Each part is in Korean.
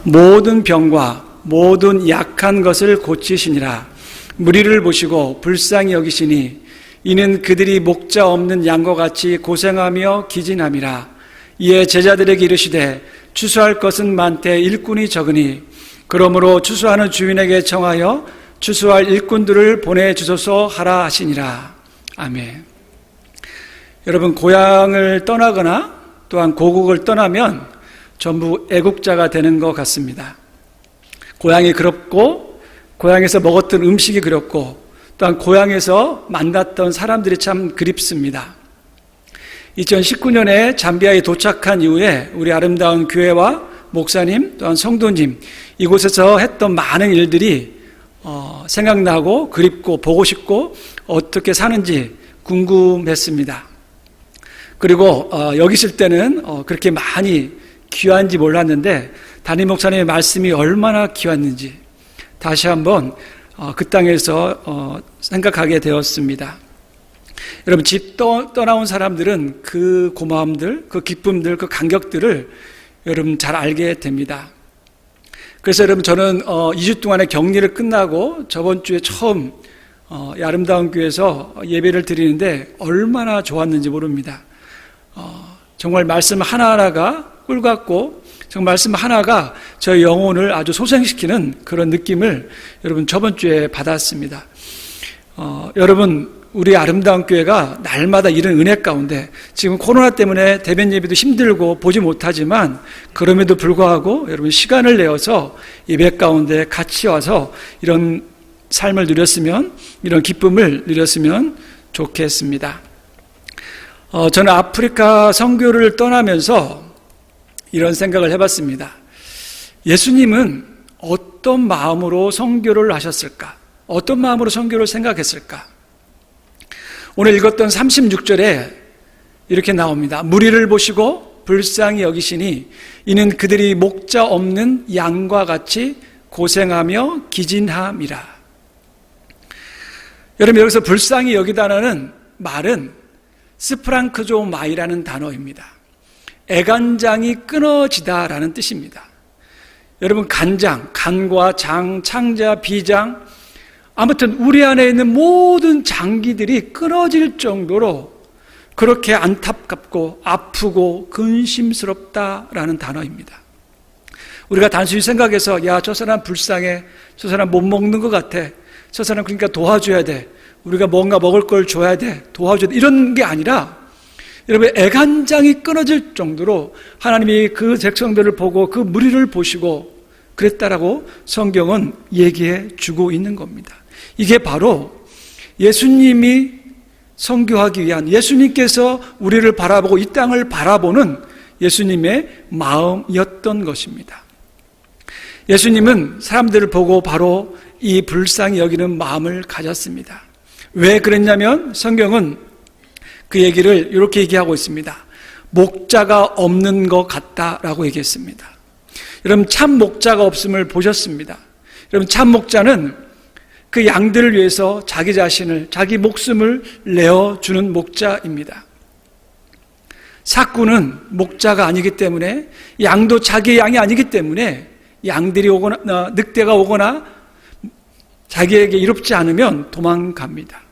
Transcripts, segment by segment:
모든 병과 모든 약한 것을 고치시니라. 무리를 보시고 불쌍히 여기시니 이는 그들이 목자 없는 양과 같이 고생하며 기진함이라. 이에 제자들에게 이르시되 추수할 것은 많되 일꾼이 적으니 그러므로 추수하는 주인에게 청하여 추수할 일꾼들을 보내주소서 하라 하시니라. 아멘. 여러분, 고향을 떠나거나 또한 고국을 떠나면 전부 애국자가 되는 것 같습니다. 고향이 그립고 고향에서 먹었던 음식이 그립고 또한 고향에서 만났던 사람들이 참 그립습니다. 2019년에 잠비아에 도착한 이후에 우리 아름다운 교회와 목사님 또한 성도님 이곳에서 했던 많은 일들이 생각나고 그립고 보고 싶고 어떻게 사는지 궁금했습니다. 그리고 여기 있을 때는 그렇게 많이 귀한지 몰랐는데 담임 목사님의 말씀이 얼마나 귀했는지 다시 한번 그 땅에서 생각하게 되었습니다. 여러분, 집 떠나온 사람들은 그 고마움들, 그 기쁨들, 그 감격들을 여러분 잘 알게 됩니다. 그래서 여러분, 저는 2주 동안의 격리를 끝나고 저번 주에 처음 이 아름다운 교회에서 예배를 드리는데 얼마나 좋았는지 모릅니다. 정말 말씀 하나하나가 꿀 같고 정말 말씀 하나가 저의 영혼을 아주 소생시키는 그런 느낌을 여러분 저번 주에 받았습니다. 여러분, 우리 아름다운 교회가 날마다 이런 은혜 가운데 지금 코로나 때문에 대면 예배도 힘들고 보지 못하지만 그럼에도 불구하고 여러분 시간을 내어서 예배 가운데 같이 와서 이런 삶을 누렸으면, 이런 기쁨을 누렸으면 좋겠습니다. 저는 아프리카 선교를 떠나면서 이런 생각을 해봤습니다. 예수님은 어떤 마음으로 선교를 하셨을까? 어떤 마음으로 선교를 생각했을까? 오늘 읽었던 36절에 이렇게 나옵니다. 무리를 보시고 불쌍히 여기시니 이는 그들이 목자 없는 양과 같이 고생하며 기진함이라. 여러분, 여기서 불쌍히 여기다라는 말은 스프랑크조마이라는 단어입니다. 애간장이 끊어지다라는 뜻입니다. 여러분, 간장, 간과 장, 창자, 비장, 아무튼 우리 안에 있는 모든 장기들이 끊어질 정도로 그렇게 안타깝고 아프고 근심스럽다라는 단어입니다. 우리가 단순히 생각해서 야, 저 사람 불쌍해, 저 사람 못 먹는 것 같아, 저 사람 그러니까 도와줘야 돼, 우리가 뭔가 먹을 걸 줘야 돼, 도와줘야 돼, 이런 게 아니라 여러분, 애간장이 끊어질 정도로 하나님이 그 백성들을 보고 그 무리를 보시고 그랬다라고 성경은 얘기해 주고 있는 겁니다. 이게 바로 예수님이 선교하기 위한, 예수님께서 우리를 바라보고 이 땅을 바라보는 예수님의 마음이었던 것입니다. 예수님은 사람들을 보고 바로 이 불쌍히 여기는 마음을 가졌습니다. 왜 그랬냐면 성경은 그 얘기를 이렇게 얘기하고 있습니다. 목자가 없는 것 같다라고 얘기했습니다. 여러분, 참 목자가 없음을 보셨습니다. 여러분, 참 목자는 그 양들을 위해서 자기 자신을, 자기 목숨을 내어주는 목자입니다. 삭구는 목자가 아니기 때문에, 양도 자기의 양이 아니기 때문에 양들이 오거나 늑대가 오거나 자기에게 이롭지 않으면 도망갑니다.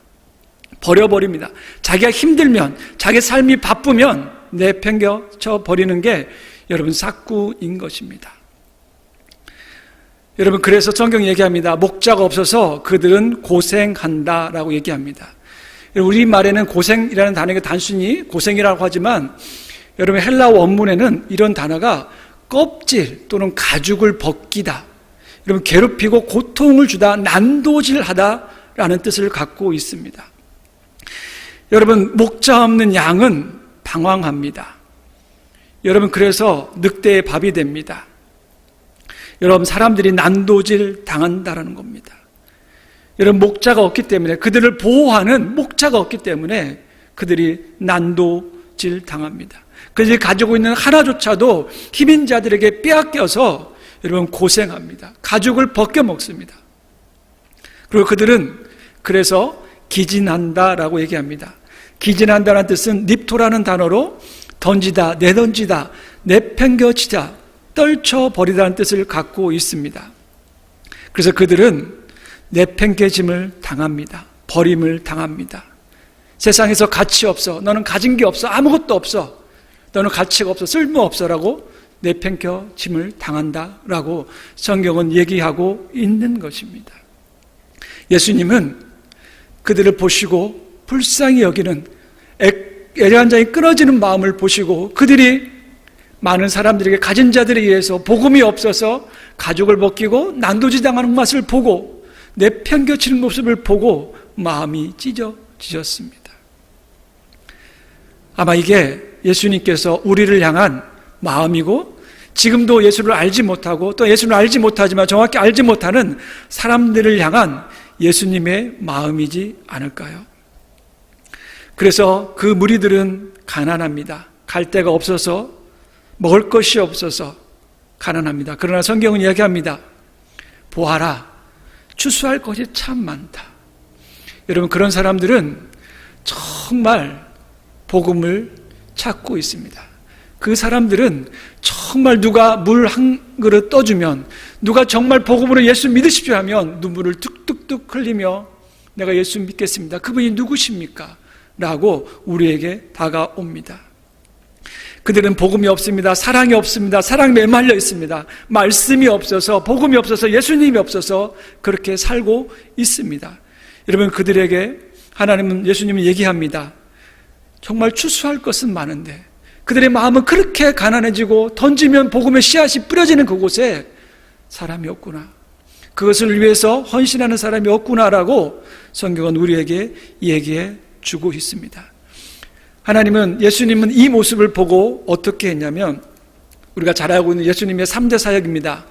버려버립니다. 자기가 힘들면, 자기 삶이 바쁘면 내팽겨쳐 버리는 게 여러분 삭구인 것입니다. 여러분, 그래서 성경이 얘기합니다. 목자가 없어서 그들은 고생한다라고 얘기합니다. 우리말에는 고생이라는 단어가 단순히 고생이라고 하지만 여러분, 헬라어 원문에는 이런 단어가 껍질 또는 가죽을 벗기다, 여러분 괴롭히고 고통을 주다, 난도질하다라는 뜻을 갖고 있습니다. 여러분, 목자 없는 양은 방황합니다. 여러분, 그래서 늑대의 밥이 됩니다. 여러분, 사람들이 난도질 당한다라는 겁니다. 여러분, 목자가 없기 때문에, 그들을 보호하는 목자가 없기 때문에 그들이 난도질 당합니다. 그들이 가지고 있는 하나조차도 힘인 자들에게 빼앗겨서 여러분 고생합니다. 가죽을 벗겨 먹습니다. 그리고 그들은 그래서 기진한다라고 얘기합니다. 기진한다는 뜻은 닙토라는 단어로 던지다, 내던지다, 내팽겨치다, 떨쳐버리다는 뜻을 갖고 있습니다. 그래서 그들은 내팽개짐을 당합니다. 버림을 당합니다. 세상에서 가치 없어. 너는 가진 게 없어. 아무것도 없어. 너는 가치가 없어. 쓸모없어. 라고 내팽개짐을 당한다라고 성경은 얘기하고 있는 것입니다. 예수님은 그들을 보시고 불쌍히 여기는 애간장이 끊어지는 마음을 보시고 그들이 많은 사람들에게 가진 자들에 의해서 복음이 없어서 가족을 벗기고 난도질당하는 맛을 보고 내팽개치는 모습을 보고 마음이 찢어지셨습니다. 아마 이게 예수님께서 우리를 향한 마음이고 지금도 예수를 알지 못하고 또 예수를 알지 못하지만 정확히 알지 못하는 사람들을 향한 예수님의 마음이지 않을까요? 그래서 그 무리들은 가난합니다. 갈 데가 없어서 먹을 것이 없어서 가난합니다. 그러나 성경은 이야기합니다. 보아라, 추수할 것이 참 많다. 여러분, 그런 사람들은 정말 복음을 찾고 있습니다. 그 사람들은 정말 누가 물 한 그릇 떠주면, 누가 정말 복음으로 예수 믿으십시오 하면 눈물을 뚝뚝뚝 흘리며 내가 예수 믿겠습니다. 그분이 누구십니까? 라고 우리에게 다가옵니다. 그들은 복음이 없습니다. 사랑이 없습니다. 사랑에 매말려 있습니다. 말씀이 없어서, 복음이 없어서, 예수님이 없어서 그렇게 살고 있습니다. 여러분, 그들에게 하나님은, 예수님은 얘기합니다. 정말 추수할 것은 많은데 그들의 마음은 그렇게 가난해지고 던지면 복음의 씨앗이 뿌려지는 그곳에 사람이 없구나. 그것을 위해서 헌신하는 사람이 없구나라고 성경은 우리에게 얘기해 주고 있습니다. 하나님은, 예수님은 이 모습을 보고 어떻게 했냐면, 우리가 잘 알고 있는 예수님의 3대 사역입니다.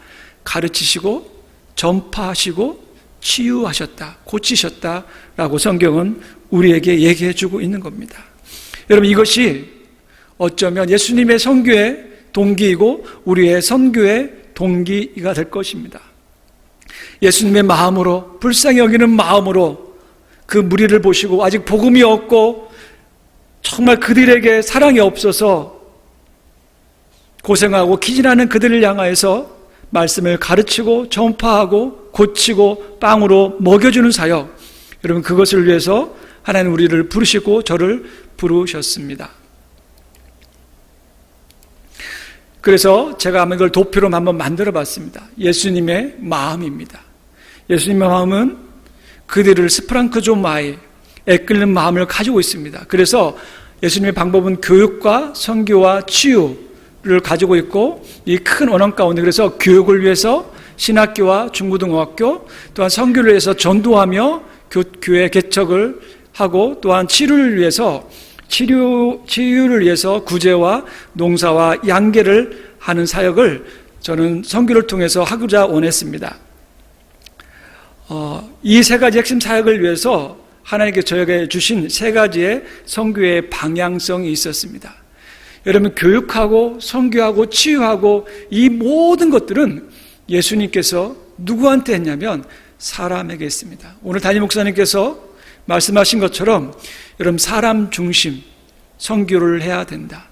가르치시고 전파하시고 치유하셨다, 고치셨다라고 성경은 우리에게 얘기해 주고 있는 겁니다. 여러분, 이것이 어쩌면 예수님의 선교의 동기이고 우리의 선교의 동기가 될 것입니다. 예수님의 마음으로, 불쌍히 여기는 마음으로 그 무리를 보시고 아직 복음이 없고 정말 그들에게 사랑이 없어서 고생하고 기진하는 그들을 향하여서 말씀을 가르치고 전파하고 고치고 빵으로 먹여주는 사역, 여러분, 그것을 위해서 하나님 우리를 부르시고 저를 부르셨습니다. 그래서 제가 한번 이걸 도표로 한번 만들어 봤습니다. 예수님의 마음입니다. 예수님의 마음은 그들을 스프랑크조마이, 애끓는 마음을 가지고 있습니다. 그래서 예수님의 방법은 교육과 선교와 치유를 가지고 있고, 이 큰 원언 가운데 그래서 교육을 위해서 신학교와 중고등학교, 또한 선교를 위해서 전도하며 교회 개척을 하고, 또한 치유를 위해서 치유를 위해서 구제와 농사와 양계를 하는 사역을 저는 선교를 통해서 하고자 원했습니다. 이 세 가지 핵심 사역을 위해서 하나님께 저에게 주신 세 가지의 선교의 방향성이 있었습니다. 여러분, 교육하고 선교하고 치유하고 이 모든 것들은 예수님께서 누구한테 했냐면 사람에게 했습니다. 오늘 담임 목사님께서 말씀하신 것처럼 여러분, 사람 중심 선교를 해야 된다.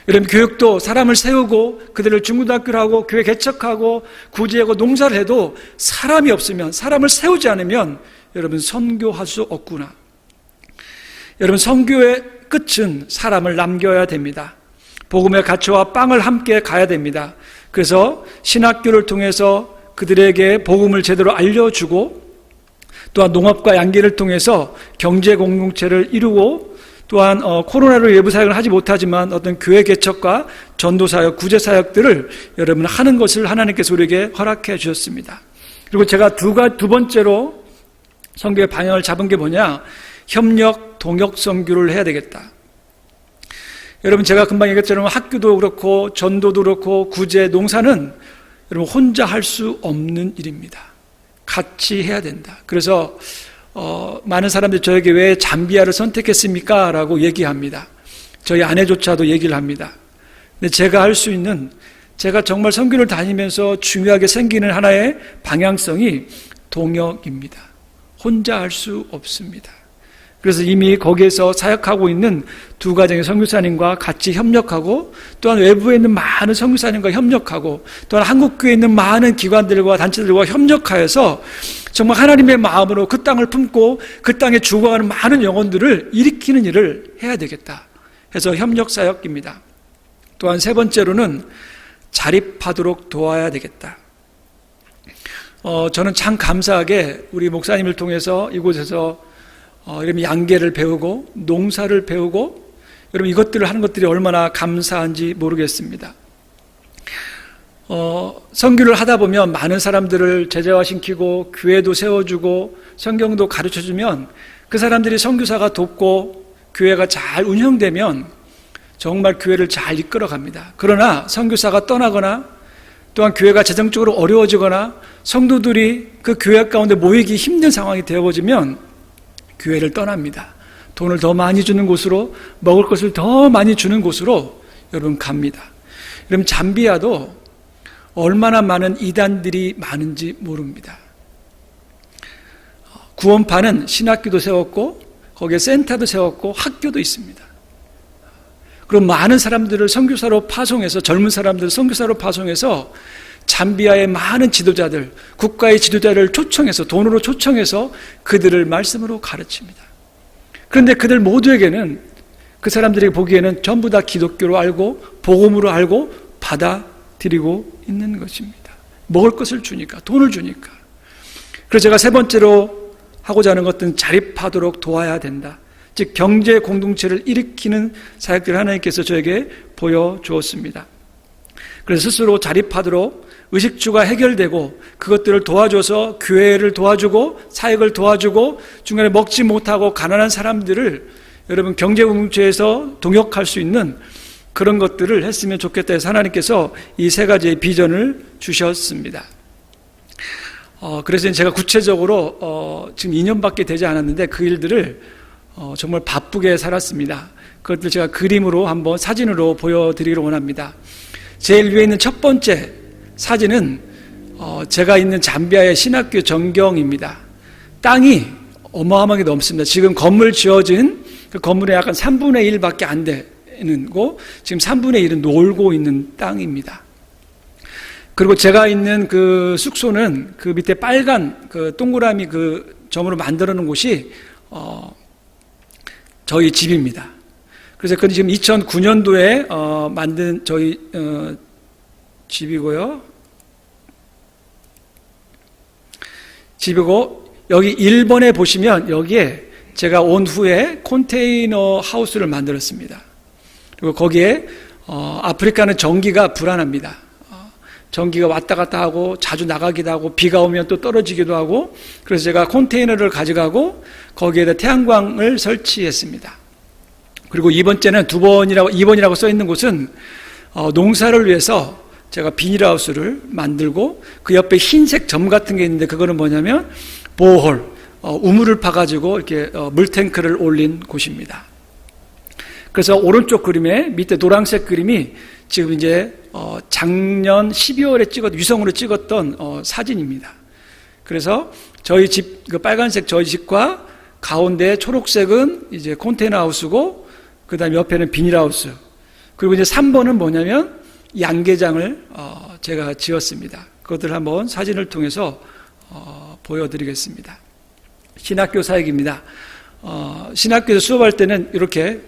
여러분, 교육도 사람을 세우고 그들을 중고등학교를 하고 교회 개척하고 구제하고 농사를 해도 사람이 없으면, 사람을 세우지 않으면 여러분 선교할 수 없구나. 여러분, 선교의 끝은 사람을 남겨야 됩니다. 복음의 가치와 빵을 함께 가야 됩니다. 그래서 신학교를 통해서 그들에게 복음을 제대로 알려주고, 또한 농업과 양계를 통해서 경제 공동체를 이루고, 또한 코로나로 외부 사역을 하지 못하지만 어떤 교회 개척과 전도 사역, 구제 사역들을 여러분 하는 것을 하나님께서 우리에게 허락해 주셨습니다. 그리고 제가 두 번째로 선교의 방향을 잡은 게 뭐냐? 협력, 동역 선교를 해야 되겠다. 여러분, 제가 금방 얘기했처럼 학교도 그렇고 전도도 그렇고 구제, 농사는 여러분 혼자 할 수 없는 일입니다. 같이 해야 된다. 그래서 많은 사람들이 저에게 왜 잠비아를 선택했습니까? 라고 얘기합니다. 저희 아내조차도 얘기를 합니다. 근데 제가 할 수 있는, 제가 정말 선교를 다니면서 중요하게 생기는 하나의 방향성이 동역입니다. 혼자 할 수 없습니다. 그래서 이미 거기에서 사역하고 있는 두 가정의 선교사님과 같이 협력하고, 또한 외부에 있는 많은 선교사님과 협력하고, 또한 한국교회에 있는 많은 기관들과 단체들과 협력하여서 정말 하나님의 마음으로 그 땅을 품고 그 땅에 죽어가는 많은 영혼들을 일으키는 일을 해야 되겠다 해서 협력사역입니다. 또한 세 번째로는 자립하도록 도와야 되겠다. 저는 참 감사하게 우리 목사님을 통해서 이곳에서 여러분 양계를 배우고 농사를 배우고, 여러분 이것들을 하는 것들이 얼마나 감사한지 모르겠습니다. 선교를 하다 보면 많은 사람들을 제자화시키고 교회도 세워주고 성경도 가르쳐주면 그 사람들이 선교사가 돕고 교회가 잘 운영되면 정말 교회를 잘 이끌어갑니다. 그러나 선교사가 떠나거나 또한 교회가 재정적으로 어려워지거나 성도들이 그 교회 가운데 모이기 힘든 상황이 되어지면 교회를 떠납니다. 돈을 더 많이 주는 곳으로, 먹을 것을 더 많이 주는 곳으로 여러분 갑니다. 여러분 잠비아도 얼마나 많은 이단들이 많은지 모릅니다. 구원파는 신학교도 세웠고 거기에 센터도 세웠고 학교도 있습니다. 그럼 많은 사람들을 선교사로 파송해서, 젊은 사람들을 선교사로 파송해서 잠비아의 많은 지도자들, 국가의 지도자를 초청해서, 돈으로 초청해서 그들을 말씀으로 가르칩니다. 그런데 그들 모두에게는, 그 사람들이 보기에는 전부 다 기독교로 알고 복음으로 알고 받아들이고 있는 것입니다. 먹을 것을 주니까, 돈을 주니까. 그래서 제가 세 번째로 하고자 하는 것은 자립하도록 도와야 된다. 즉 경제 공동체를 일으키는 사역들을 하나님께서 저에게 보여주었습니다. 그래서 스스로 자립하도록 의식주가 해결되고 그것들을 도와줘서 교회를 도와주고 사역을 도와주고 중간에 먹지 못하고 가난한 사람들을 여러분 경제 공동체에서 동역할 수 있는 그런 것들을 했으면 좋겠다 해서 하나님께서 이 세 가지의 비전을 주셨습니다. 그래서 제가 구체적으로 지금 2년밖에 되지 않았는데 그 일들을 정말 바쁘게 살았습니다. 그것들 제가 그림으로 한번 사진으로 보여드리기를 원합니다. 제일 위에 있는 첫 번째 사진은 제가 있는 잠비아의 신학교 전경입니다. 땅이 어마어마하게 넘습니다. 지금 건물 지어진 그 건물의 약간 3분의 1밖에 안 되는 거, 지금 3분의 1은 놀고 있는 땅입니다. 그리고 제가 있는 그 숙소는 그 밑에 빨간 그 동그라미 그 점으로 만들어 놓은 곳이 저희 집입니다. 그래서 그건 지금 2009년도에 만든 저희 집이고요. 집이고, 여기 1번에 보시면 여기에 제가 온 후에 컨테이너 하우스를 만들었습니다. 그리고 거기에 아프리카는 전기가 불안합니다. 전기가 왔다 갔다 하고 자주 나가기도 하고 비가 오면 또 떨어지기도 하고, 그래서 제가 컨테이너를 가져가고 거기에다 태양광을 설치했습니다. 그리고 2번이라고 써 있는 곳은 농사를 위해서 제가 비닐하우스를 만들고, 그 옆에 흰색 점 같은 게 있는데 그거는 뭐냐면 보홀, 우물을 파가지고 이렇게 물탱크를 올린 곳입니다. 그래서 오른쪽 그림에 밑에 노란색 그림이 지금 이제 작년 12월에 위성으로 찍었던 사진입니다. 그래서 저희 집, 그 빨간색 저희 집과 가운데 초록색은 이제 컨테이너 하우스고, 그 다음에 옆에는 비닐하우스. 그리고 이제 3번은 뭐냐면 양계장을 제가 지었습니다. 그것들 한번 사진을 통해서 보여드리겠습니다. 신학교 사역입니다. 신학교에서 수업할 때는 이렇게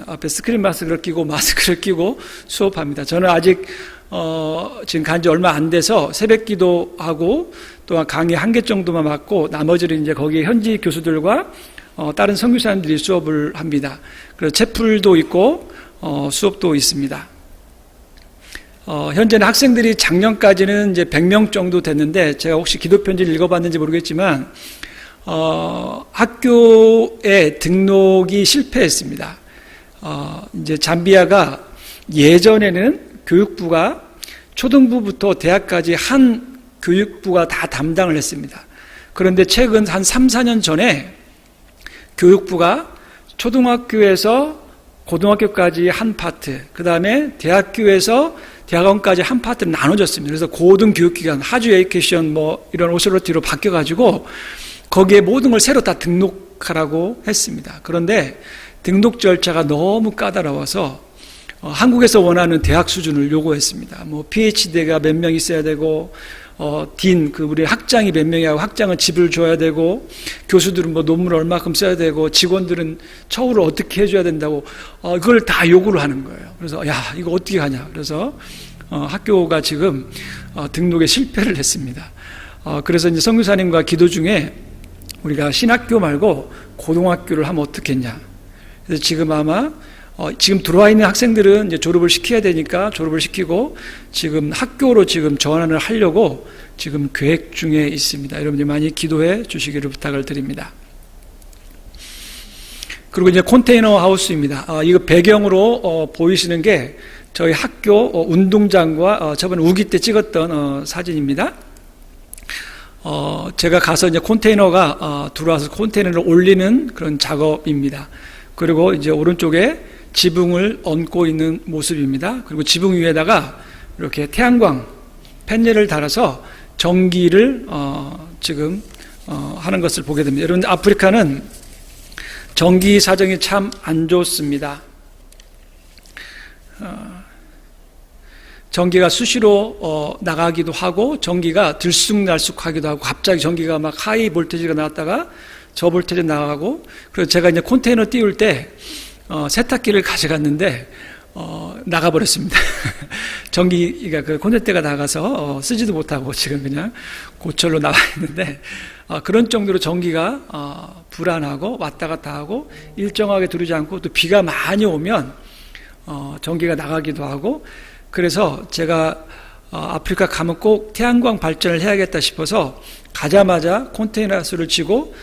앞에 스크린 마스크를 끼고 수업합니다. 저는 아직 지금 간지 얼마 안 돼서 새벽 기도하고 또한 강의 1개 정도만 맡고 나머지는 이제 거기에 현지 교수들과 다른 선교사님들이 수업을 합니다. 그래서 채플도 있고 수업도 있습니다. 현재는 학생들이 작년까지는 이제 100명 정도 됐는데, 제가 혹시 기도 편지를 읽어봤는지 모르겠지만 학교에 등록이 실패했습니다. 이제 잠비아가 예전에는 교육부가 초등부부터 대학까지 한 교육부가 다 담당을 했습니다. 그런데 최근 한 3, 4년 전에 교육부가 초등학교에서 고등학교까지 한 파트, 그 다음에 대학교에서 대학원까지 한 파트를 나눠줬습니다. 그래서 고등교육기관, 하주 에듀케이션 이런 오소리티로 바뀌어가지고 거기에 모든 걸 새로 다 등록 등록하라고 했습니다. 그런데 등록 절차가 너무 까다로워서 한국에서 원하는 대학 수준을 요구했습니다. 뭐 PhD가 몇 명 있어야 되고, 우리 학장이 몇 명이고, 학장은 집을 줘야 되고, 교수들은 뭐 논문을 얼마큼 써야 되고, 직원들은 처우를 어떻게 해줘야 된다고, 그걸 다 요구를 하는 거예요. 그래서, 야, 이거 어떻게 하냐. 그래서, 학교가 지금, 등록에 실패를 했습니다. 그래서 이제 선교사님과 기도 중에 우리가 신학교 말고 고등학교를 하면 어떻겠냐. 그래서 지금 아마 지금 들어와 있는 학생들은 이제 졸업을 시켜야 되니까 졸업을 시키고 지금 학교로 지금 전환을 하려고 지금 계획 중에 있습니다. 여러분들 많이 기도해 주시기를 부탁을 드립니다. 그리고 이제 컨테이너 하우스입니다. 이거 배경으로 보이시는 게 저희 학교 운동장과 저번 우기 때 찍었던 사진입니다. 제가 가서 이제 컨테이너가 들어와서 컨테이너를 올리는 그런 작업입니다. 그리고 이제 오른쪽에 지붕을 얹고 있는 모습입니다. 그리고 지붕 위에다가 이렇게 태양광 팬넬을 달아서 전기를 지금 하는 것을 보게 됩니다. 여러분, 아프리카는 전기 사정이 참 안 좋습니다. 전기가 수시로 나가기도 하고 전기가 들쑥날쑥하기도 하고 갑자기 전기가 막 하이 볼테이지가 나왔다가 저 볼테이지 나가고, 그래서 제가 이제 컨테이너 띄울 때 세탁기를 가져갔는데 나가버렸습니다. 전기가 그 콘센트가 나가서 쓰지도 못하고 지금 그냥 고철로 나와 있는데, 그런 정도로 전기가 불안하고 왔다 갔다 하고 일정하게 두르지 않고, 또 비가 많이 오면 전기가 나가기도 하고, 그래서 제가 아프리카 가면 꼭 태양광 발전을 해야겠다 싶어서 가자마자 컨테이너 수를 치고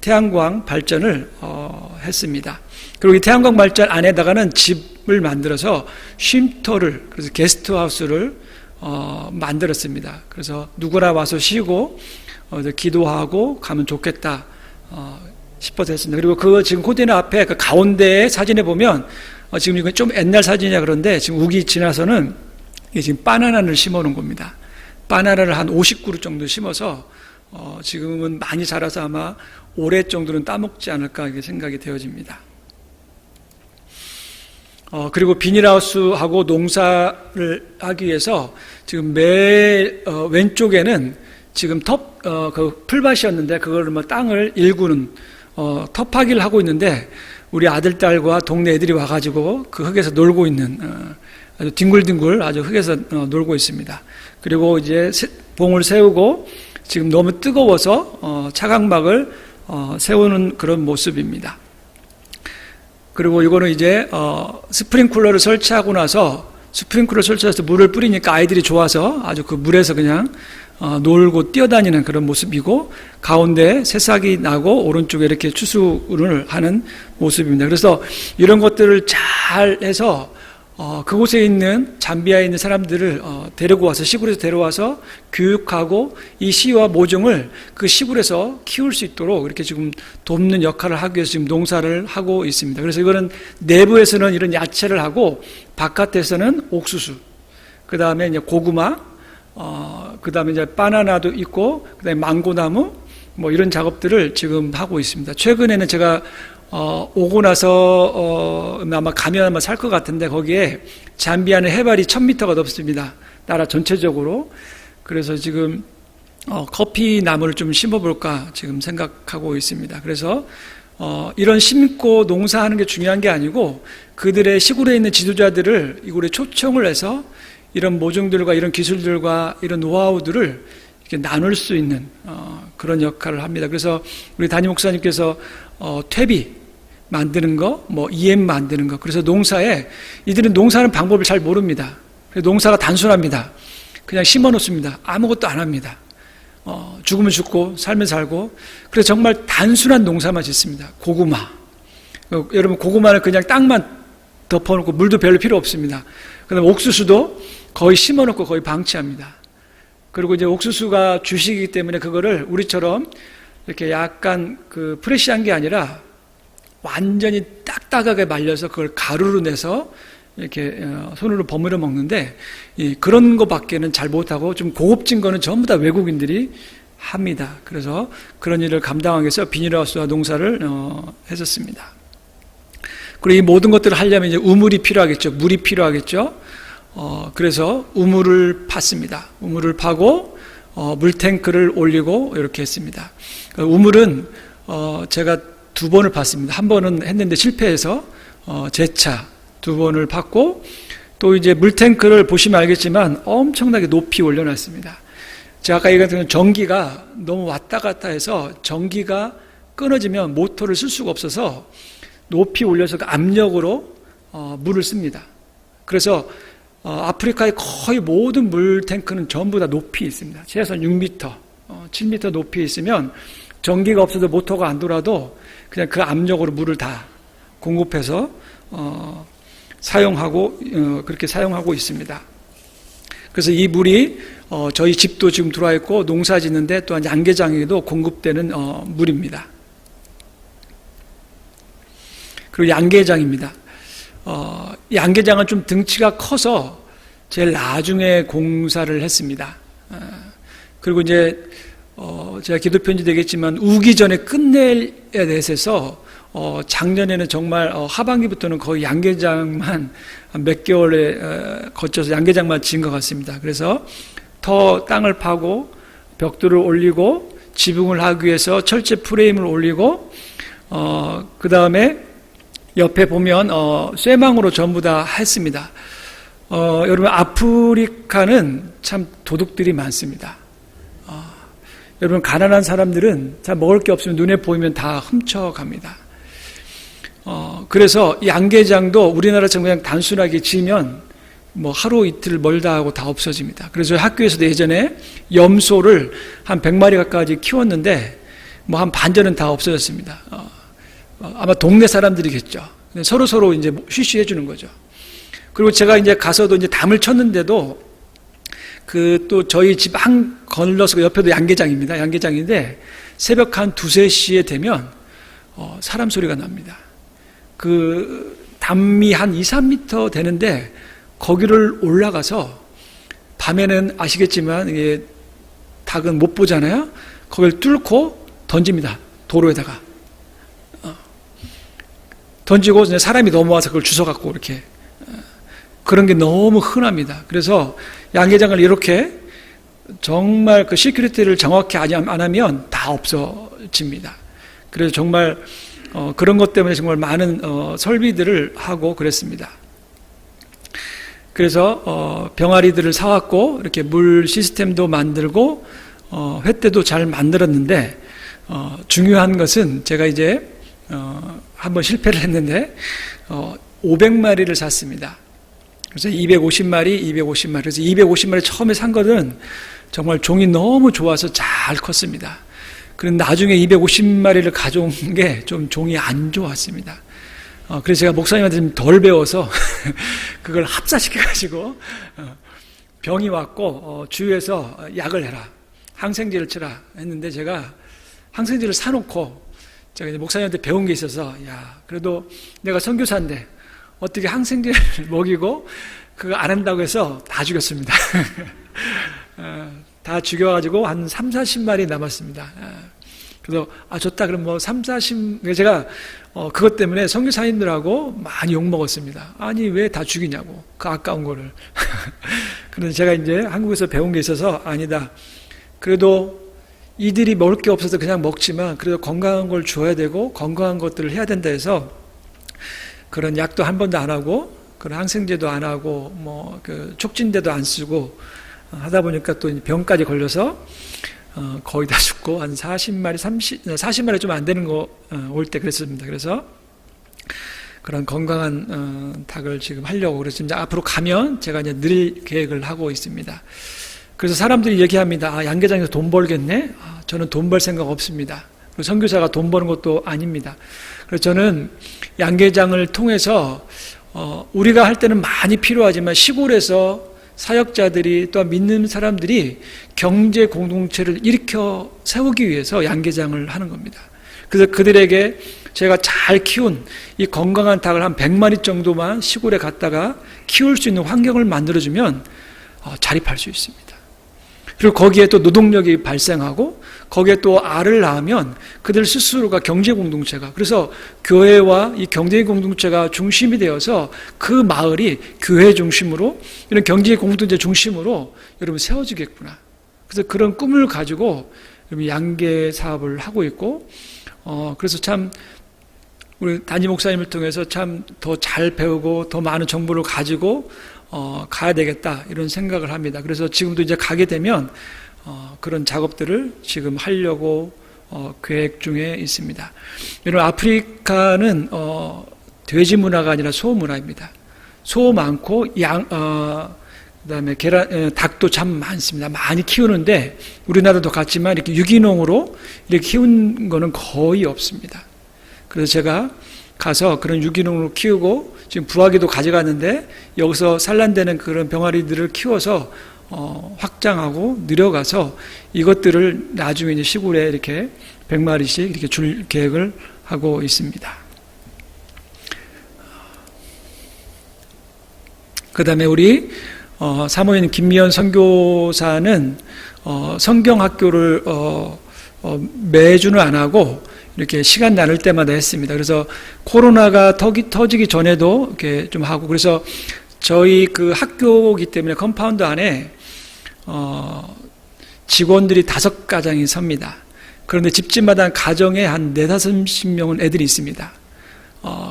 태양광 발전을 했습니다. 그리고 이 태양광 발전 안에다가는 집을 만들어서 쉼터를, 그래서 게스트하우스를 만들었습니다. 그래서 누구나 와서 쉬고 기도하고 가면 좋겠다 싶어서 했습니다. 그리고 그 지금 컨테이너 앞에 그 가운데 사진에 보면 지금 이건 좀 옛날 사진이야. 그런데 지금 우기 지나서는 이게 지금 바나나를 심어 놓은 겁니다. 바나나를 한 50그루 정도 심어서 지금은 많이 자라서 아마 올해 정도는 따먹지 않을까 이렇게 생각이 되어집니다. 그리고 비닐하우스하고 농사를 하기 위해서 지금 왼쪽에는 지금 그 풀밭이었는데 그걸 뭐 땅을 일구는 텃하기를 하고 있는데, 우리 아들, 딸과 동네 애들이 와가지고 그 흙에서 놀고 있는, 아주 뒹굴뒹굴 아주 흙에서 놀고 있습니다. 그리고 이제 봉을 세우고 지금 너무 뜨거워서 차광막을 세우는 그런 모습입니다. 그리고 이거는 이제 스프링클러를 설치하고 나서 스프링클러를 설치해서 물을 뿌리니까 아이들이 좋아서 아주 그 물에서 그냥 놀고 뛰어다니는 그런 모습이고, 가운데 새싹이 나고 오른쪽에 이렇게 추수를 하는 모습입니다. 그래서 이런 것들을 잘 해서 그곳에 있는 잠비아에 있는 사람들을 데리고 와서, 시골에서 데려와서 교육하고 이 시와 모종을 그 시골에서 키울 수 있도록 이렇게 지금 돕는 역할을 하기 위해서 지금 농사를 하고 있습니다. 그래서 이거는 내부에서는 이런 야채를 하고 바깥에서는 옥수수, 그 다음에 이제 고구마, 그 다음에 이제 바나나도 있고, 그 다음에 망고나무, 뭐 이런 작업들을 지금 하고 있습니다. 최근에는 제가 오고 나서 아마 가면 아마 살 것 같은데, 거기에 잠비아는 해발이 1000m가 넘습니다. 나라 전체적으로. 그래서 지금 커피 나무를 좀 심어볼까 지금 생각하고 있습니다. 그래서 이런 심고 농사하는 게 중요한 게 아니고, 그들의 시골에 있는 지도자들을 이곳에 초청을 해서 이런 모종들과 이런 기술들과 이런 노하우들을 이렇게 나눌 수 있는 그런 역할을 합니다. 그래서 우리 담임 목사님께서 퇴비 만드는 거, 뭐 EM 만드는 거, 그래서 농사에, 이들은 농사하는 방법을 잘 모릅니다. 농사가 단순합니다. 그냥 심어 놓습니다. 아무것도 안 합니다. 죽으면 죽고 살면 살고, 그래서 정말 단순한 농사만 짓습니다. 고구마, 여러분 고구마는 그냥 땅만 덮어놓고 물도 별로 필요 없습니다. 그다음에 옥수수도 거의 심어놓고 거의 방치합니다. 그리고 이제 옥수수가 주식이기 때문에 그거를 우리처럼 이렇게 약간 그 프레시한 게 아니라 완전히 딱딱하게 말려서 그걸 가루로 내서 이렇게 손으로 버무려 먹는데, 그런 거밖에는 잘 못하고 좀 고급진 거는 전부 다 외국인들이 합니다. 그래서 그런 일을 감당하기 위해서 비닐하우스와 농사를 했었습니다. 그리고 이 모든 것들을 하려면 이제 우물이 필요하겠죠. 물이 필요하겠죠. 그래서 우물을 팠습니다. 우물을 파고 물탱크를 올리고 이렇게 했습니다. 우물은 제가 2번을 팠습니다. 한 번은 했는데 실패해서 재차 2번을 팠고, 또 이제 물탱크를 보시면 알겠지만 엄청나게 높이 올려놨습니다. 제가 아까 얘기했던 전기가 너무 왔다 갔다 해서 전기가 끊어지면 모터를 쓸 수가 없어서 높이 올려서 그 압력으로 물을 씁니다. 그래서 아프리카의 거의 모든 물탱크는 전부 다 높이 있습니다. 최소한 6m, 7m 높이에 있으면 전기가 없어도 모터가 안 돌아도 그냥 그 압력으로 물을 다 공급해서 사용하고 그렇게 사용하고 있습니다. 그래서 이 물이 저희 집도 지금 들어와 있고 농사 짓는데 또한 양계장에도 공급되는 물입니다. 그리고 양계장입니다. 양계장은 좀 등치가 커서 제일 나중에 공사를 했습니다. 그리고 이제 제가 기도편지 되겠지만 우기 전에 끝내야 돼서 작년에는 정말 하반기부터는 거의 양계장만 몇 개월에 거쳐서 양계장만 지은 것 같습니다. 그래서 더 땅을 파고 벽돌을 올리고 지붕을 하기 위해서 철제 프레임을 올리고 그 다음에 옆에 보면 쇠망으로 전부 다 했습니다. 여러분 아프리카는 참 도둑들이 많습니다. 여러분 가난한 사람들은 잘 먹을 게 없으면 눈에 보이면 다 훔쳐갑니다. 그래서 양계장도 우리나라처럼 그냥 단순하게 지으면 뭐 하루 이틀 멀다 하고 다 없어집니다. 그래서 학교에서도 예전에 염소를 한 100마리 가까이 키웠는데 뭐 한 반절은 다 없어졌습니다. 아마 동네 사람들이겠죠. 서로 이제 쉬쉬해 주는 거죠. 그리고 제가 이제 가서도 이제 담을 쳤는데도 또 저희 집 한 건너서 옆에도 양계장입니다. 양계장인데 새벽 한 2, 3시에 되면 사람 소리가 납니다. 그 담이 한 2, 3m 되는데 거기를 올라가서 밤에는 아시겠지만 이게 닭은 못 보잖아요. 거기를 뚫고 던집니다. 도로에다가 던지고 사람이 넘어와서 그걸 주워갖고 이렇게 그런 게 너무 흔합니다. 그래서 양계장을 이렇게 정말 그 시큐리티를 정확히 안 하면 다 없어집니다. 그래서 정말 그런 것 때문에 정말 많은 설비들을 하고 그랬습니다. 그래서 병아리들을 사왔고 이렇게 물 시스템도 만들고 횟대도 잘 만들었는데 중요한 것은 제가 이제 한번 실패를 했는데 500마리를 샀습니다. 그래서 250마리. 그래서 250마리 처음에 산 거는 정말 종이 너무 좋아서 잘 컸습니다. 그런데 나중에 250마리를 가져온 게 좀 종이 안 좋았습니다. 그래서 제가 목사님한테 좀 덜 배워서 그걸 합사시켜가지고 병이 왔고 주위에서 약을 해라, 항생제를 치라 했는데 제가 항생제를 사놓고 제가 이제 목사님한테 배운 게 있어서 그래도 내가 선교사인데 어떻게 항생제를 먹이고 그거 안 한다고 해서 다 죽였습니다. 다 죽여가지고 한 3, 40마리 남았습니다. 그래서 좋다 그럼 뭐 3, 40 제가 그것 때문에 선교사님들하고 많이 욕먹었습니다. 아니 왜 다 죽이냐고 그 아까운 거를. 그런데 제가 이제 한국에서 배운 게 있어서 아니다. 그래도 이들이 먹을 게 없어서 그냥 먹지만 그래도 건강한 걸 줘야 되고 건강한 것들을 해야 된다 해서 그런 약도 한 번도 안 하고 그런 항생제도 안 하고 뭐 그 촉진제도 안 쓰고 하다 보니까 또 병까지 걸려서 거의 다 죽고 한 40마리 좀 안 되는 거 올 때 그랬습니다. 그래서 그런 건강한 닭을 지금 하려고 그래서 이제 앞으로 가면 제가 이제 늘 계획을 하고 있습니다. 그래서 사람들이 얘기합니다. 양계장에서 돈 벌겠네? 저는 돈 벌 생각 없습니다. 그리고 선교사가 돈 버는 것도 아닙니다. 그래서 저는 양계장을 통해서 우리가 할 때는 많이 필요하지만 시골에서 사역자들이 또한 믿는 사람들이 경제 공동체를 일으켜 세우기 위해서 양계장을 하는 겁니다. 그래서 그들에게 제가 잘 키운 이 건강한 닭을 한 100마리 정도만 시골에 갔다가 키울 수 있는 환경을 만들어주면 자립할 수 있습니다. 그리고 거기에 또 노동력이 발생하고 거기에 또 알을 낳으면 그들 스스로가 경제 공동체가, 그래서 교회와 이 경제 공동체가 중심이 되어서 그 마을이 교회 중심으로, 이런 경제 공동체 중심으로 여러분 세워지겠구나. 그래서 그런 꿈을 가지고 여러분 양계 사업을 하고 있고, 그래서 참 우리 담임 목사님을 통해서 참 더 잘 배우고 더 많은 정보를 가지고 가야 되겠다, 이런 생각을 합니다. 그래서 지금도 이제 가게 되면 그런 작업들을 지금 하려고 계획 중에 있습니다. 여러분, 아프리카는 돼지 문화가 아니라 소 문화입니다. 소 많고 그다음에 닭도 참 많습니다. 많이 키우는데 우리나라도 같지만 이렇게 유기농으로 이렇게 키운 거는 거의 없습니다. 그래서 제가 가서 그런 유기농으로 키우고 지금 부화기도 가져갔는데 여기서 산란되는 그런 병아리들을 키워서 확장하고 늘어가서 이것들을 나중에 이제 시골에 이렇게 100마리씩 이렇게 줄 계획을 하고 있습니다. 그 다음에 우리 사모님 김미연 선교사는 성경학교를 매주는 안 하고 이렇게 시간 나눌 때마다 했습니다. 그래서 코로나가 터지기 전에도 이렇게 좀 하고, 그래서 저희 그 학교이기 때문에 컴파운드 안에 직원들이 5가정이 섭니다. 그런데 집집마다 가정에 한 40-50명은 애들이 있습니다.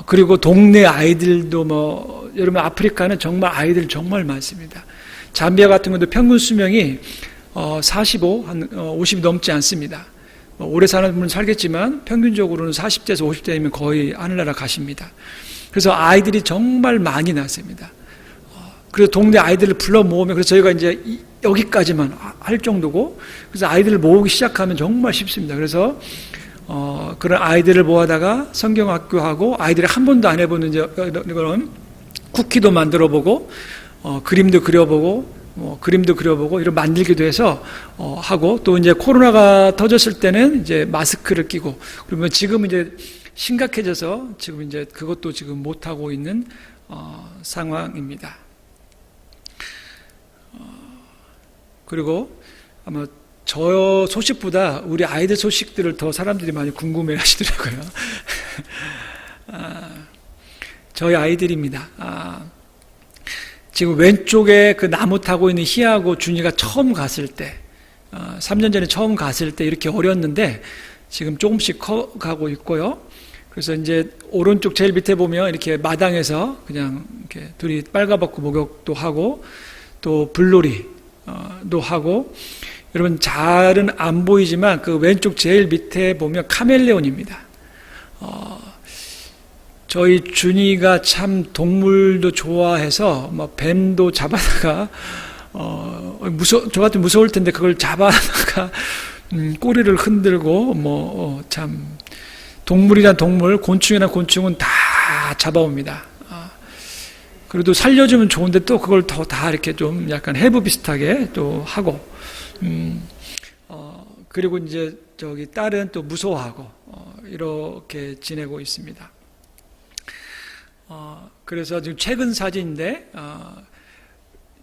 그리고 동네 아이들도 여러분, 아프리카는 정말 아이들 정말 많습니다. 잠비아 같은 것도 평균 수명이 45, 한 50이 넘지 않습니다. 오래 사는 분은 살겠지만 평균적으로는 40대에서 50대이면 거의 하늘나라 가십니다. 그래서 아이들이 정말 많이 낳습니다. 그래서 동네 아이들을 불러 모으면, 그래서 저희가 이제 여기까지만 할 정도고, 그래서 아이들을 모으기 시작하면 정말 쉽습니다. 그래서 그런 아이들을 모아다가 성경학교하고, 아이들이 한 번도 안 해보는 이제 그런 쿠키도 만들어보고, 그림도 그려보고, 이런 만들기도 해서 하고, 또 이제 코로나가 터졌을 때는 이제 마스크를 끼고, 그러면 지금 이제 심각해져서 지금 이제 그것도 지금 못 하고 있는 상황입니다. 그리고 아마 저 소식보다 우리 아이들 소식들을 더 사람들이 많이 궁금해 하시더라고요. 저희 아이들입니다. 지금 왼쪽에 그 나무 타고 있는 희하고 준이가 처음 갔을 때, 3년 전에 처음 갔을 때 이렇게 어렸는데 지금 조금씩 커가고 있고요. 그래서 이제 오른쪽 제일 밑에 보면 이렇게 마당에서 그냥 이렇게 둘이 빨가벗고 목욕도 하고, 또 불놀이도 하고, 여러분 잘은 안 보이지만 그 왼쪽 제일 밑에 보면 카멜레온입니다. 저희 준이가 참 동물도 좋아해서 뱀도 잡아다가 저 같으면 무서울 텐데 그걸 잡아다가 꼬리를 흔들고 참 동물이란 동물, 곤충이란 곤충은 다 잡아옵니다. 그래도 살려주면 좋은데 또 그걸 다 이렇게 좀 약간 해부 비슷하게 또 하고, 그리고 이제 저기 딸은 또 무서워하고 이렇게 지내고 있습니다. 그래서 지금 최근 사진인데,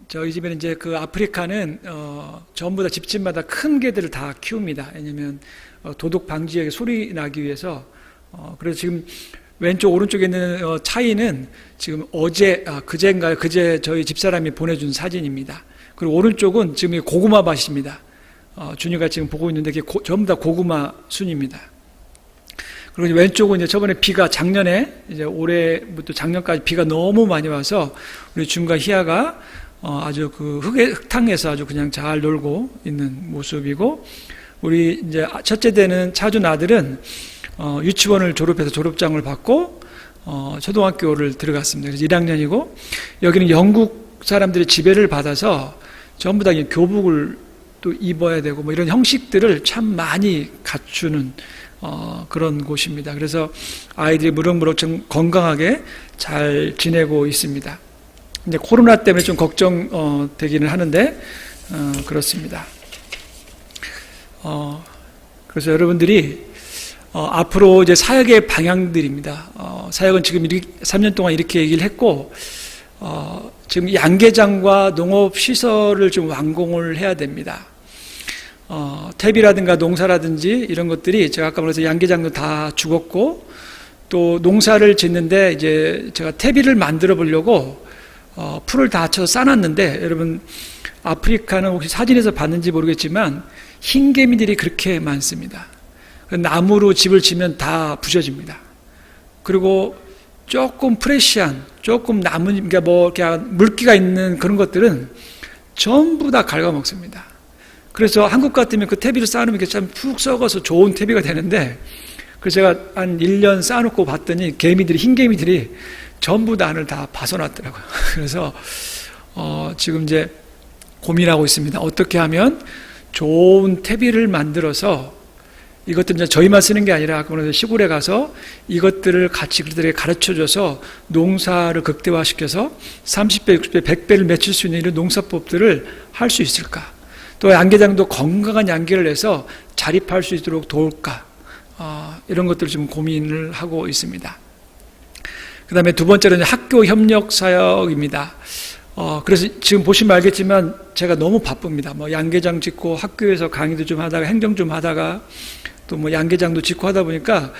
저희 집에는 이제 그 아프리카는 전부 다 집집마다 큰 개들을 다 키웁니다. 왜냐면 도둑 방지에 소리 나기 위해서. 그래서 지금 왼쪽 오른쪽에 있는 차이는 지금 그제 저희 집사람이 보내준 사진입니다. 그리고 오른쪽은 지금 고구마 밭입니다. 준이가 지금 보고 있는데 그게 전부 다 고구마 순입니다. 그리고 왼쪽은 이제 저번에 작년에 이제 올해부터 작년까지 비가 너무 많이 와서 우리 준과 희아가 아주 그 흙탕에서 아주 그냥 잘 놀고 있는 모습이고, 우리 이제 첫째 되는 차준 아들은 유치원을 졸업해서 졸업장을 받고 초등학교를 들어갔습니다. 그래서 1학년이고, 여기는 영국 사람들의 지배를 받아서 전부 다 교복을 또 입어야 되고 이런 형식들을 참 많이 갖추는 그런 곳입니다. 그래서 아이들이 무럭무럭 좀 건강하게 잘 지내고 있습니다. 이제 코로나 때문에 좀 걱정되기는 하는데 그렇습니다. 그래서 여러분들이 앞으로 이제 사역의 방향들입니다. 사역은 지금 3년 동안 이렇게 얘기를 했고, 지금 양계장과 농업 시설을 좀 완공을 해야 됩니다. 탭이라든가 농사라든지 이런 것들이 제가 아까 말해서 양계장도 다 죽었고, 또 농사를 짓는데 이제 제가 퇴비를 만들어 보려고 풀을 다 쳐서 싸놨는데, 여러분 아프리카는 혹시 사진에서 봤는지 모르겠지만 흰개미들이 그렇게 많습니다. 나무로 집을 지면 다 부셔집니다. 그리고 조금 프레시한, 조금 나무, 그러니까 뭐 그냥 물기가 있는 그런 것들은 전부 다 갉아먹습니다. 그래서 한국 같으면 그 퇴비를 쌓아놓으면 참 푹 썩어서 좋은 퇴비가 되는데, 그래서 제가 한 1년 쌓아놓고 봤더니 흰개미들이 전부 다 안을 다 벗어났더라고요. 그래서 지금 이제 고민하고 있습니다. 어떻게 하면 좋은 퇴비를 만들어서, 이것들은 저희만 쓰는 게 아니라 시골에 가서 이것들을 같이 그들에게 가르쳐줘서 농사를 극대화시켜서 30배, 60배, 100배를 맺힐 수 있는 이런 농사법들을 할 수 있을까? 또 양계장도 건강한 양계를 내서 자립할 수 있도록 도울까? 이런 것들을 좀 고민을 하고 있습니다. 그 다음에 두 번째는 학교 협력 사역입니다. 그래서 지금 보시면 알겠지만 제가 너무 바쁩니다. 뭐 양계장 짓고 학교에서 강의도 좀 하다가 행정 좀 하다가 또 뭐 양계장도 짓고 하다 보니까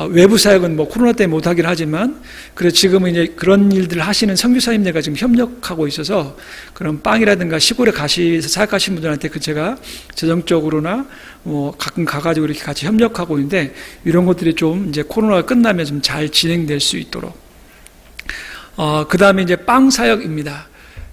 외부 사역은 뭐 코로나 때문에 못 하긴 하지만, 그래서 지금은 이제 그런 일들을 하시는 선교사님들과 지금 협력하고 있어서 그런 빵이라든가 시골에 가시서 사역하시는 분들한테 제가 재정적으로나 뭐 가끔 가가지고 이렇게 같이 협력하고 있는데, 이런 것들이 좀 이제 코로나가 끝나면 좀 잘 진행될 수 있도록. 그 다음에 이제 빵 사역입니다.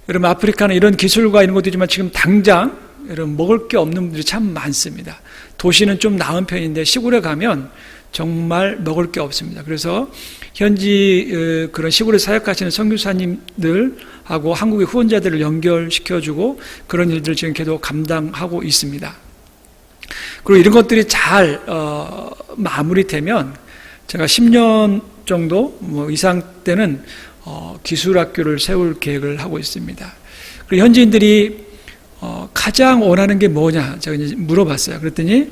여러분 아프리카는 이런 기술과 이런 것들이지만 지금 당장 여러분 먹을 게 없는 분들이 참 많습니다. 도시는 좀 나은 편인데 시골에 가면 정말 먹을 게 없습니다. 그래서 현지 그런 시골에 사역하시는 선교사님들하고 한국의 후원자들을 연결시켜주고 그런 일들을 지금 계속 감당하고 있습니다. 그리고 이런 것들이 잘 마무리되면 제가 10년 정도 뭐 이상 때는 기술학교를 세울 계획을 하고 있습니다. 그리고 현지인들이 가장 원하는 게 뭐냐 제가 이제 물어봤어요. 그랬더니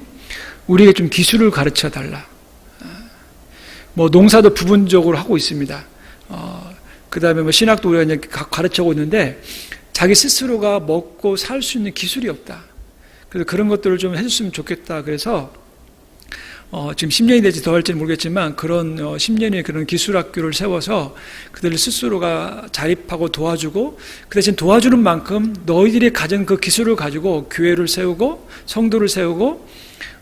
우리에게 좀 기술을 가르쳐 달라. 뭐 농사도 부분적으로 하고 있습니다. 그 다음에 뭐 신학도 우리가 이제 가르쳐오고 있는데 자기 스스로가 먹고 살 수 있는 기술이 없다. 그래서 그런 것들을 좀 해줬으면 좋겠다. 그래서 지금 10년이 될지 더 할지는 모르겠지만 그런 10년의 그런 기술학교를 세워서 그들 스스로가 자립하고 도와주고, 그 대신 도와주는 만큼 너희들이 가진 그 기술을 가지고 교회를 세우고 성도를 세우고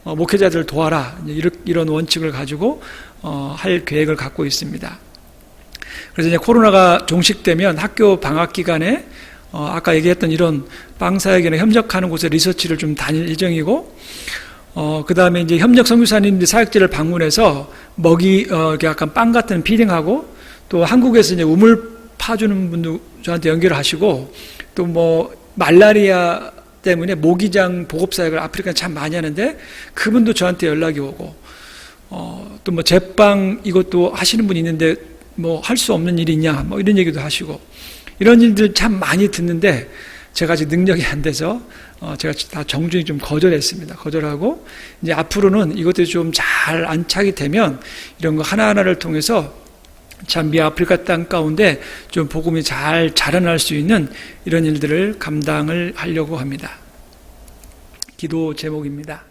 목회자들을 도와라, 이런 원칙을 가지고 할 계획을 갖고 있습니다. 그래서 이제 코로나가 종식되면 학교 방학 기간에 아까 얘기했던 이런 빵사역이나 협력하는 곳에 리서치를 좀 다닐 예정이고, 그 다음에 이제 협력 선교사님들 사역지를 방문해서 이렇게 약간 빵 같은 피딩하고, 또 한국에서 이제 우물 파주는 분도 저한테 연결을 하시고, 또 뭐 말라리아 때문에 모기장 보급 사역을 아프리카는 참 많이 하는데 그분도 저한테 연락이 오고, 또 뭐 제빵 이것도 하시는 분이 있는데 뭐 할 수 없는 일이 있냐 뭐 이런 얘기도 하시고, 이런 일들 참 많이 듣는데 제가 아직 능력이 안 돼서 제가 다 정중히 좀 거절하고, 이제 앞으로는 이것들이 좀 잘 안착이 되면 이런 거 하나하나를 통해서 잠비아 아프리카 땅 가운데 좀 복음이 잘 자라날 수 있는 이런 일들을 감당을 하려고 합니다. 기도 제목입니다.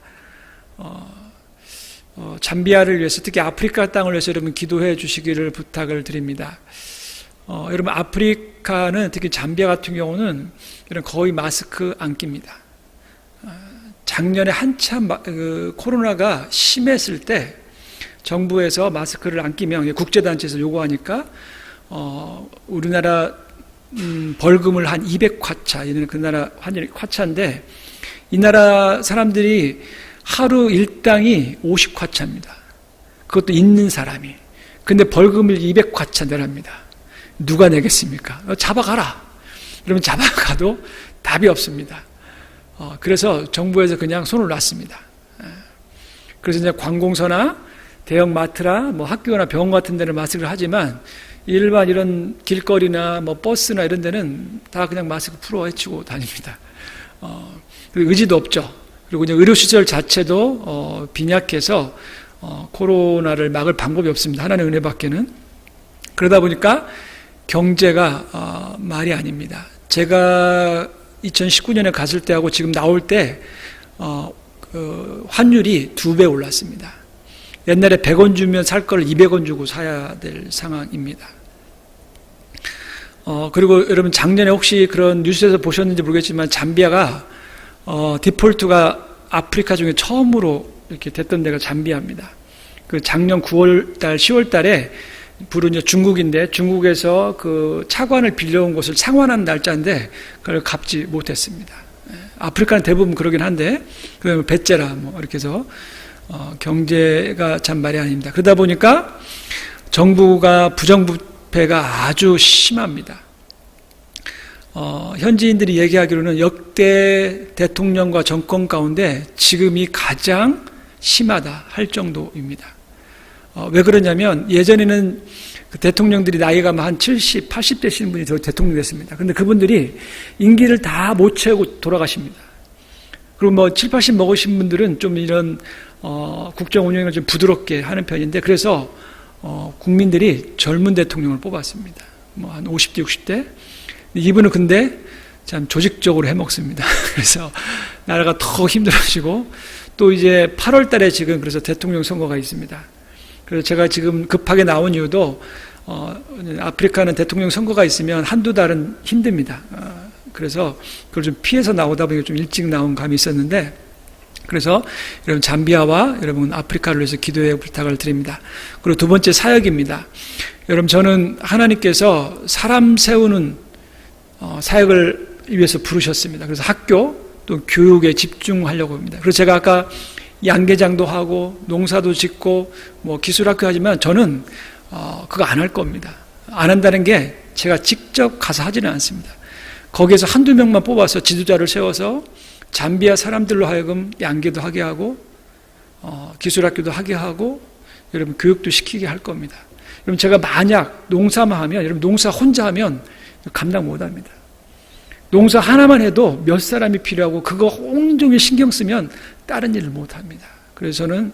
잠비아를 위해서, 특히 아프리카 땅을 위해서 여러분 기도해 주시기를 부탁을 드립니다. 여러분 아프리카는 특히 잠비아 같은 경우는 거의 마스크 안 낍니다. 작년에 한참 코로나가 심했을 때 정부에서 마스크를 안 끼면 국제단체에서 요구하니까 우리나라 벌금을 한 200화차, 이는 그 나라 화차인데 이 나라 사람들이 하루 일당이 50화차입니다. 그것도 있는 사람이. 근데 벌금을 200화차 내랍니다. 누가 내겠습니까? 잡아가라. 그러면 잡아가도 답이 없습니다. 그래서 정부에서 그냥 손을 놨습니다. 그래서 이제 관공서나 대형 마트나 뭐 학교나 병원 같은 데는 마스크를 하지만 일반 이런 길거리나 뭐 버스나 이런 데는 다 그냥 마스크 풀어 헤치고 다닙니다. 의지도 없죠. 그리고 이제 의료시설 자체도 빈약해서 코로나를 막을 방법이 없습니다. 하나님의 은혜밖에는. 그러다 보니까 경제가 말이 아닙니다. 제가 2019년에 갔을 때하고 지금 나올 때 환율이 2배 올랐습니다. 옛날에 100원 주면 살 걸 200원 주고 사야 될 상황입니다. 그리고 여러분 작년에 혹시 그런 뉴스에서 보셨는지 모르겠지만 잠비아가 디폴트가 아프리카 중에 처음으로 이렇게 됐던 데가 잠비아입니다. 그 작년 9월달, 10월달에 부르냐 중국인데 중국에서 그 차관을 빌려온 것을 상환한 날짜인데 그걸 갚지 못했습니다. 아프리카는 대부분 그러긴 한데 그다음에 배째라 뭐 이렇게 해서 경제가 참 말이 아닙니다. 그러다 보니까 정부가 부정부패가 아주 심합니다. 현지인들이 얘기하기로는 역대 대통령과 정권 가운데 지금이 가장 심하다 할 정도입니다. 왜 그러냐면 예전에는 그 대통령들이 나이가 한 70, 80 되시는 분이 대통령 됐습니다. 그런데 그분들이 임기를 다 못 채우고 돌아가십니다. 그리고 뭐 7, 80 먹으신 분들은 좀 이런 국정 운영을 좀 부드럽게 하는 편인데 그래서 국민들이 젊은 대통령을 뽑았습니다. 뭐 한 50대, 60대. 이분은 근데 참 조직적으로 해먹습니다. 그래서 나라가 더 힘들어지고 또 이제 8월 달에 지금 그래서 대통령 선거가 있습니다. 그래서 제가 지금 급하게 나온 이유도 아프리카는 대통령 선거가 있으면 한두 달은 힘듭니다. 그래서 그걸 좀 피해서 나오다 보니까 좀 일찍 나온 감이 있었는데 그래서 여러분 잠비아와 여러분 아프리카를 위해서 기도의 부탁을 드립니다. 그리고 두 번째 사역입니다. 여러분 저는 하나님께서 사람 세우는 사역을 위해서 부르셨습니다. 그래서 학교 또 교육에 집중하려고 합니다. 그래서 제가 아까 양계장도 하고 농사도 짓고 뭐 기술학교 하지만 저는 그거 안 할 겁니다. 안 한다는 게 제가 직접 가서 하지는 않습니다. 거기에서 한두 명만 뽑아서 지도자를 세워서 잠비아 사람들로 하여금 양계도 하게 하고 기술학교도 하게 하고 여러분 교육도 시키게 할 겁니다. 여러분 제가 만약 농사만 하면 여러분 농사 혼자 하면 감당 못합니다. 농사 하나만 해도 몇 사람이 필요하고 그거 온종일 신경 쓰면 다른 일을 못합니다. 그래서 저는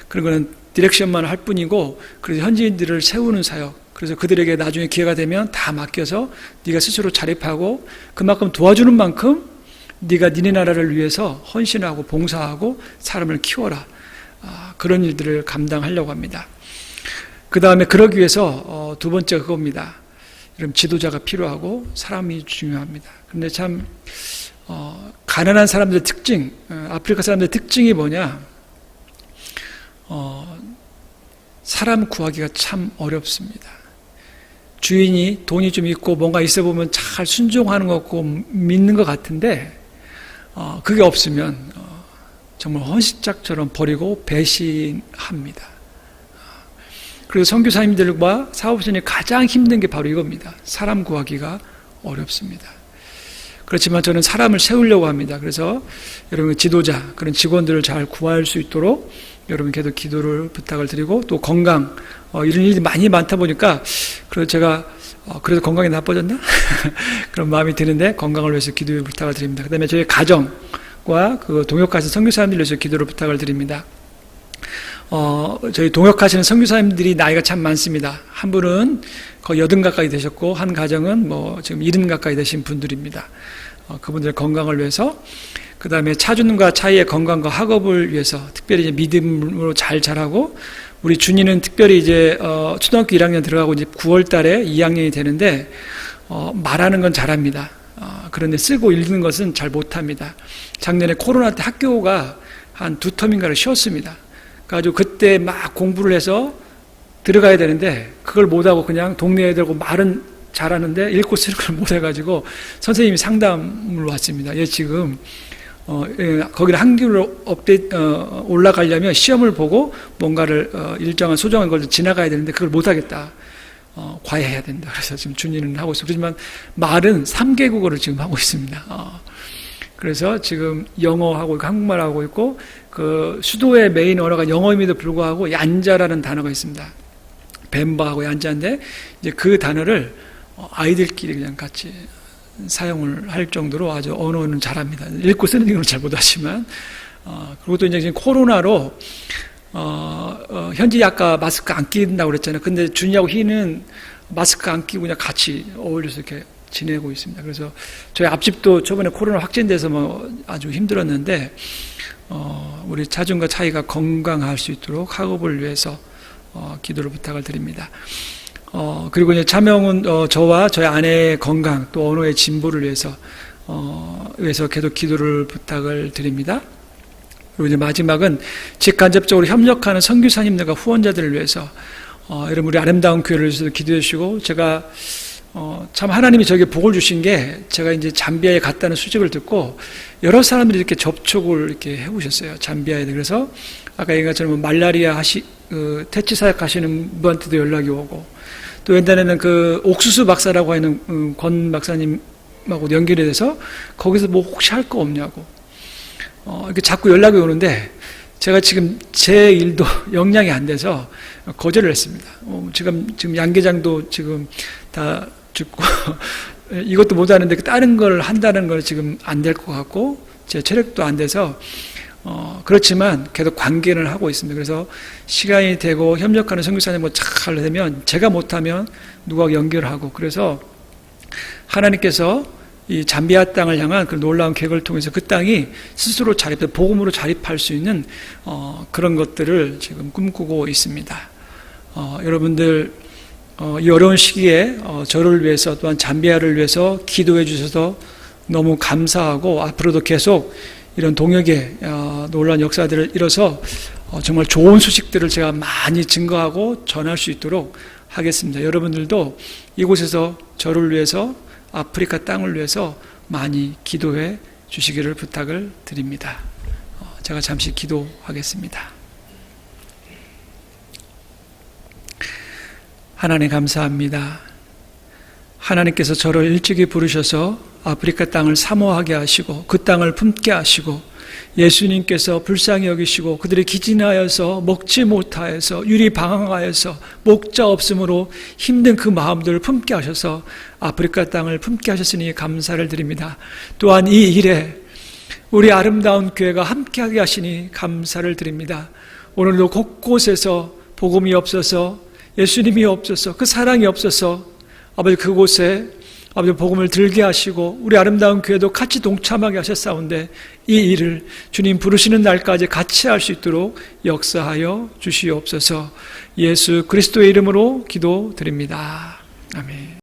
그런 거는 디렉션만 할 뿐이고 그래서 현지인들을 세우는 사역 그래서 그들에게 나중에 기회가 되면 다 맡겨서 네가 스스로 자립하고 그만큼 도와주는 만큼 네가 니네 나라를 위해서 헌신하고 봉사하고 사람을 키워라. 그런 일들을 감당하려고 합니다. 그 다음에 그러기 위해서 두 번째 그겁니다. 여러분 지도자가 필요하고 사람이 중요합니다. 그런데 참 가난한 사람들의 특징, 아프리카 사람들의 특징이 뭐냐? 사람 구하기가 참 어렵습니다. 주인이 돈이 좀 있고 뭔가 있어 보면 잘 순종하는 것 같고 믿는 것 같은데 그게 없으면 정말 헌신짝처럼 버리고 배신합니다. 그래서 선교사님들과 사업선이 가장 힘든 게 바로 이겁니다. 사람 구하기가 어렵습니다. 그렇지만 저는 사람을 세우려고 합니다. 그래서 여러분 지도자, 그런 직원들을 잘 구할 수 있도록 여러분 계속 기도를 부탁을 드리고 또 건강, 이런 일이 많이 많다 보니까 그래서 제가 그래도 건강이 나빠졌나? 그런 마음이 드는데 건강을 위해서 기도의 부탁을 드립니다. 그 다음에 저희 가정과 그 동역하신 선교사님들 위해서 기도를 부탁을 드립니다. 저희 동역하시는 선교사님들이 나이가 참 많습니다. 한 분은 거의 80 가까이 되셨고 한 가정은 뭐 지금 70 가까이 되신 분들입니다. 그분들의 건강을 위해서 그 다음에 차준과 차이의 건강과 학업을 위해서 특별히 이제 믿음으로 잘 자라고 우리 준이는 특별히 이제 초등학교 1학년 들어가고 이제 9월 달에 2학년이 되는데 말하는 건 잘합니다. 그런데 쓰고 읽는 것은 잘 못합니다. 작년에 코로나 때 학교가 한 2텀인가를 쉬었습니다. 그래가지고 그때 막 공부를 해서 들어가야 되는데 그걸 못하고 그냥 동네 애들하고 말은 잘하는데 읽고 쓰는 걸 못해가지고 선생님이 상담을 왔습니다. 얘 지금 거기를 학교로 올라가려면 시험을 보고 뭔가를 일정한 소정한 걸 지나가야 되는데 그걸 못하겠다. 과외해야 된다. 그래서 지금 준이는 하고 있어요. 그렇지만 말은 3개국어를 지금 하고 있습니다. 그래서 지금 영어하고 있고 한국말하고 있고 그 수도의 메인 언어가 영어임에도 불구하고 얀자라는 단어가 있습니다. 뱀바하고 얀자인데 이제 그 단어를 아이들끼리 그냥 같이 사용을 할 정도로 아주 언어는 잘합니다. 읽고 쓰는 건 잘 못하지만 그리고 또 이제 지금 코로나로 현지 아까 마스크 안 끼는다고 그랬잖아요. 근데 준이하고 희는 마스크 안 끼고 그냥 같이 어울려서 이렇게 지내고 있습니다. 그래서 저희 앞집도 저번에 코로나 확진돼서 뭐 아주 힘들었는데 우리 차준과 차이가 건강할 수 있도록 학업을 위해서 기도를 부탁을 드립니다. 그리고 이제 차명은 저와 저희 아내의 건강 또 언어의 진보를 위해서 계속 기도를 부탁을 드립니다. 그리고 이제 마지막은 직간접적으로 협력하는 선교사님들과 후원자들을 위해서 여러분 우리 아름다운 교회를 위해서 기도해 주시고, 제가 참 하나님이 저에게 복을 주신 게, 제가 이제 잠비아에 갔다는 소식을 듣고 여러 사람들이 이렇게 접촉을 이렇게 해오셨어요. 잠비아에. 그래서 아까 얘기한 것처럼 말라리아 퇴치 사역 하시는 분한테도 연락이 오고, 또 옛날에는 그 옥수수 박사라고 하는 권 박사님하고 연결이 돼서 거기서 뭐 혹시 할 거 없냐고 이렇게 자꾸 연락이 오는데, 제가 지금 제 일도 역량이 안 돼서 거절을 했습니다. 지금 양계장도 지금 다 죽고 이것도 못 하는데 다른 걸 한다는 걸 지금 안 될 것 같고, 제 체력도 안 돼서 그렇지만 계속 관계를 하고 있습니다. 그래서 시간이 되고 협력하는 선교사님 잘 되면 제가 못하면 누가 연결하고, 그래서 하나님께서 이 잠비아 땅을 향한 그 놀라운 계획을 통해서 그 땅이 스스로 복음으로 자립할 수 있는 그런 것들을 지금 꿈꾸고 있습니다. 여러분들 이 어려운 시기에 저를 위해서 또한 잠비아를 위해서 기도해 주셔서 너무 감사하고, 앞으로도 계속 이런 동역의 놀라운 역사들을 이뤄서 정말 좋은 소식들을 제가 많이 증거하고 전할 수 있도록 하겠습니다. 여러분들도 이곳에서 저를 위해서, 아프리카 땅을 위해서 많이 기도해 주시기를 부탁을 드립니다. 제가 잠시 기도하겠습니다. 하나님 감사합니다. 하나님께서 저를 일찍이 부르셔서 아프리카 땅을 사모하게 하시고 그 땅을 품게 하시고, 예수님께서 불쌍히 여기시고 그들이 기진하여서 먹지 못하여서 유리방황하여서 목자 없음으로 힘든 그 마음들을 품게 하셔서 아프리카 땅을 품게 하셨으니 감사를 드립니다. 또한 이 일에 우리 아름다운 교회가 함께하게 하시니 감사를 드립니다. 오늘도 곳곳에서 복음이 없어서, 예수님이 없어서, 그 사랑이 없어서 아버지 그곳에 아버지 복음을 들게 하시고 우리 아름다운 교회도 같이 동참하게 하셨사온데, 이 일을 주님 부르시는 날까지 같이 할 수 있도록 역사하여 주시옵소서. 예수 그리스도의 이름으로 기도드립니다. 아멘.